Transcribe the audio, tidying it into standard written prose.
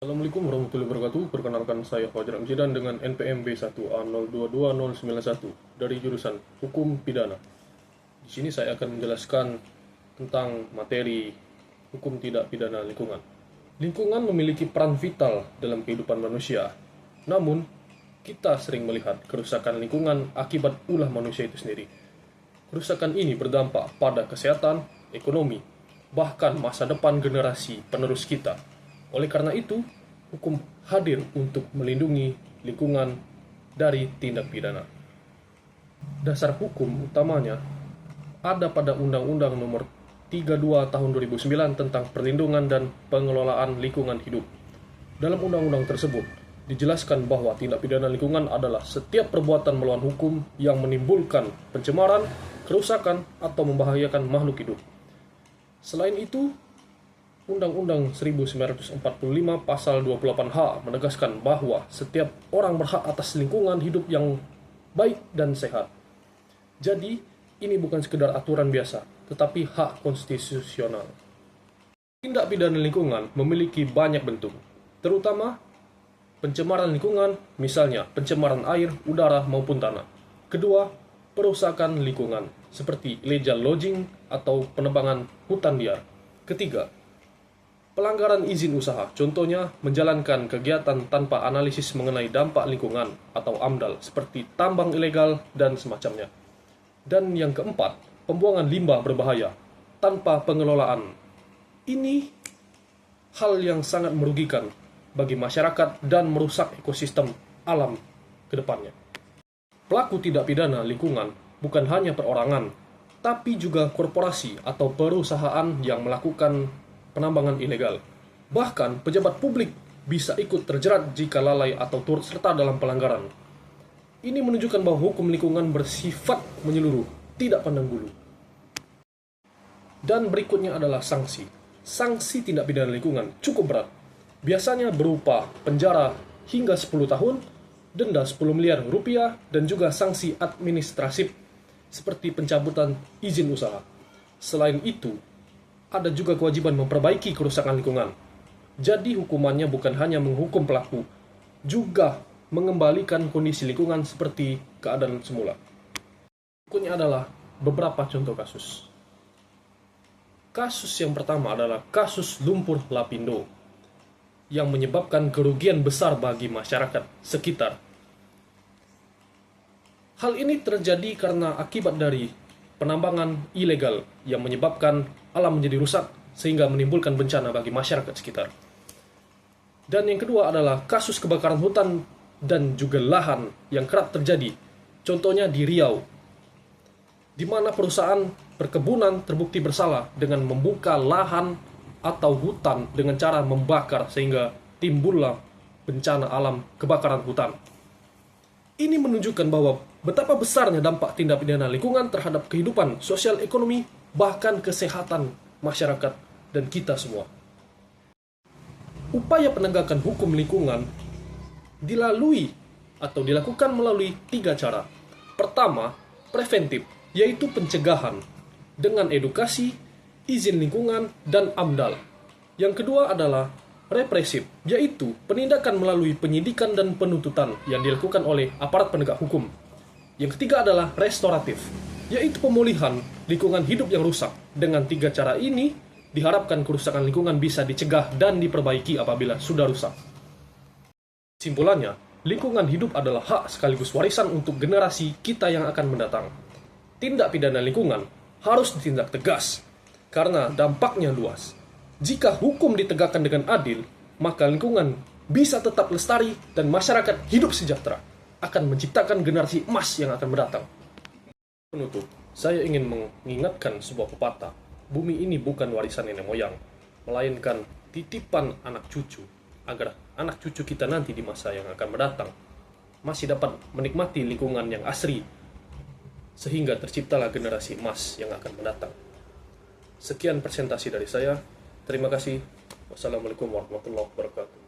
Assalamualaikum warahmatullahi wabarakatuh. Perkenalkan saya Fajar Amjidan dengan NPM B1A022091 dari jurusan Hukum Pidana. Di sini saya akan menjelaskan tentang materi hukum tidak pidana lingkungan. Lingkungan memiliki peran vital dalam kehidupan manusia. Namun, kita sering melihat kerusakan lingkungan akibat ulah manusia itu sendiri. Kerusakan ini berdampak pada kesehatan, ekonomi, bahkan masa depan generasi penerus kita. Oleh karena itu, hukum hadir untuk melindungi lingkungan dari tindak pidana. Dasar hukum utamanya ada pada Undang-Undang Nomor 32 Tahun 2009 tentang perlindungan dan pengelolaan lingkungan hidup. Dalam undang-undang tersebut, dijelaskan bahwa tindak pidana lingkungan adalah setiap perbuatan melawan hukum yang menimbulkan pencemaran, kerusakan, atau membahayakan makhluk hidup. Selain itu, Undang-Undang 1945 pasal 28H menegaskan bahwa setiap orang berhak atas lingkungan hidup yang baik dan sehat. Jadi, ini bukan sekedar aturan biasa, tetapi hak konstitusional. Tindak pidana lingkungan memiliki banyak bentuk, terutama pencemaran lingkungan, misalnya pencemaran air, udara, maupun tanah. Kedua, perusakan lingkungan, seperti illegal logging atau penebangan hutan liar. Ketiga, pelanggaran izin usaha, contohnya menjalankan kegiatan tanpa analisis mengenai dampak lingkungan atau AMDAL, seperti tambang ilegal dan semacamnya. Dan yang keempat, pembuangan limbah berbahaya tanpa pengelolaan. Ini hal yang sangat merugikan bagi masyarakat dan merusak ekosistem alam ke depannya. Pelaku tindak pidana lingkungan bukan hanya perorangan, tapi juga korporasi atau perusahaan yang melakukan penambangan ilegal. Bahkan pejabat publik bisa ikut terjerat jika lalai atau turut serta dalam pelanggaran. Ini menunjukkan bahwa hukum lingkungan bersifat menyeluruh, tidak pandang bulu. Dan berikutnya adalah sanksi. Sanksi tindak pidana lingkungan cukup berat. Biasanya berupa penjara hingga 10 tahun, denda 10 miliar rupiah, dan juga sanksi administratif seperti pencabutan izin usaha. Selain itu, ada juga kewajiban memperbaiki kerusakan lingkungan. Jadi hukumannya bukan hanya menghukum pelaku, juga mengembalikan kondisi lingkungan seperti keadaan semula. Berikutnya adalah beberapa contoh kasus. Kasus yang pertama adalah kasus lumpur Lapindo, yang menyebabkan kerugian besar bagi masyarakat sekitar. Hal ini terjadi karena akibat dari penambangan ilegal yang menyebabkan alam menjadi rusak sehingga menimbulkan bencana bagi masyarakat sekitar. Dan yang kedua adalah kasus kebakaran hutan dan juga lahan yang kerap terjadi. Contohnya di Riau, di mana perusahaan perkebunan terbukti bersalah dengan membuka lahan atau hutan dengan cara membakar sehingga timbullah bencana alam kebakaran hutan. Ini menunjukkan bahwa betapa besarnya dampak tindak pidana lingkungan terhadap kehidupan sosial ekonomi, bahkan kesehatan masyarakat dan kita semua. Upaya penegakan hukum lingkungan dilakukan melalui 3 cara. Pertama, preventif, yaitu pencegahan dengan edukasi, izin lingkungan, dan AMDAL. Yang kedua adalah represif, yaitu penindakan melalui penyidikan dan penuntutan yang dilakukan oleh aparat penegak hukum. Yang ketiga adalah restoratif, yaitu pemulihan lingkungan hidup yang rusak. Dengan 3 cara ini, diharapkan kerusakan lingkungan bisa dicegah dan diperbaiki apabila sudah rusak. Kesimpulannya, lingkungan hidup adalah hak sekaligus warisan untuk generasi kita yang akan mendatang. Tindak pidana lingkungan harus ditindak tegas, karena dampaknya luas. Jika hukum ditegakkan dengan adil, maka lingkungan bisa tetap lestari dan masyarakat hidup sejahtera, akan menciptakan generasi emas yang akan mendatang. Penutup, saya ingin mengingatkan sebuah pepatah. Bumi ini bukan warisan nenek moyang, melainkan titipan anak cucu, agar anak cucu kita nanti di masa yang akan mendatang masih dapat menikmati lingkungan yang asri, sehingga terciptalah generasi emas yang akan mendatang. Sekian presentasi dari saya. Terima kasih. Wassalamualaikum warahmatullahi wabarakatuh.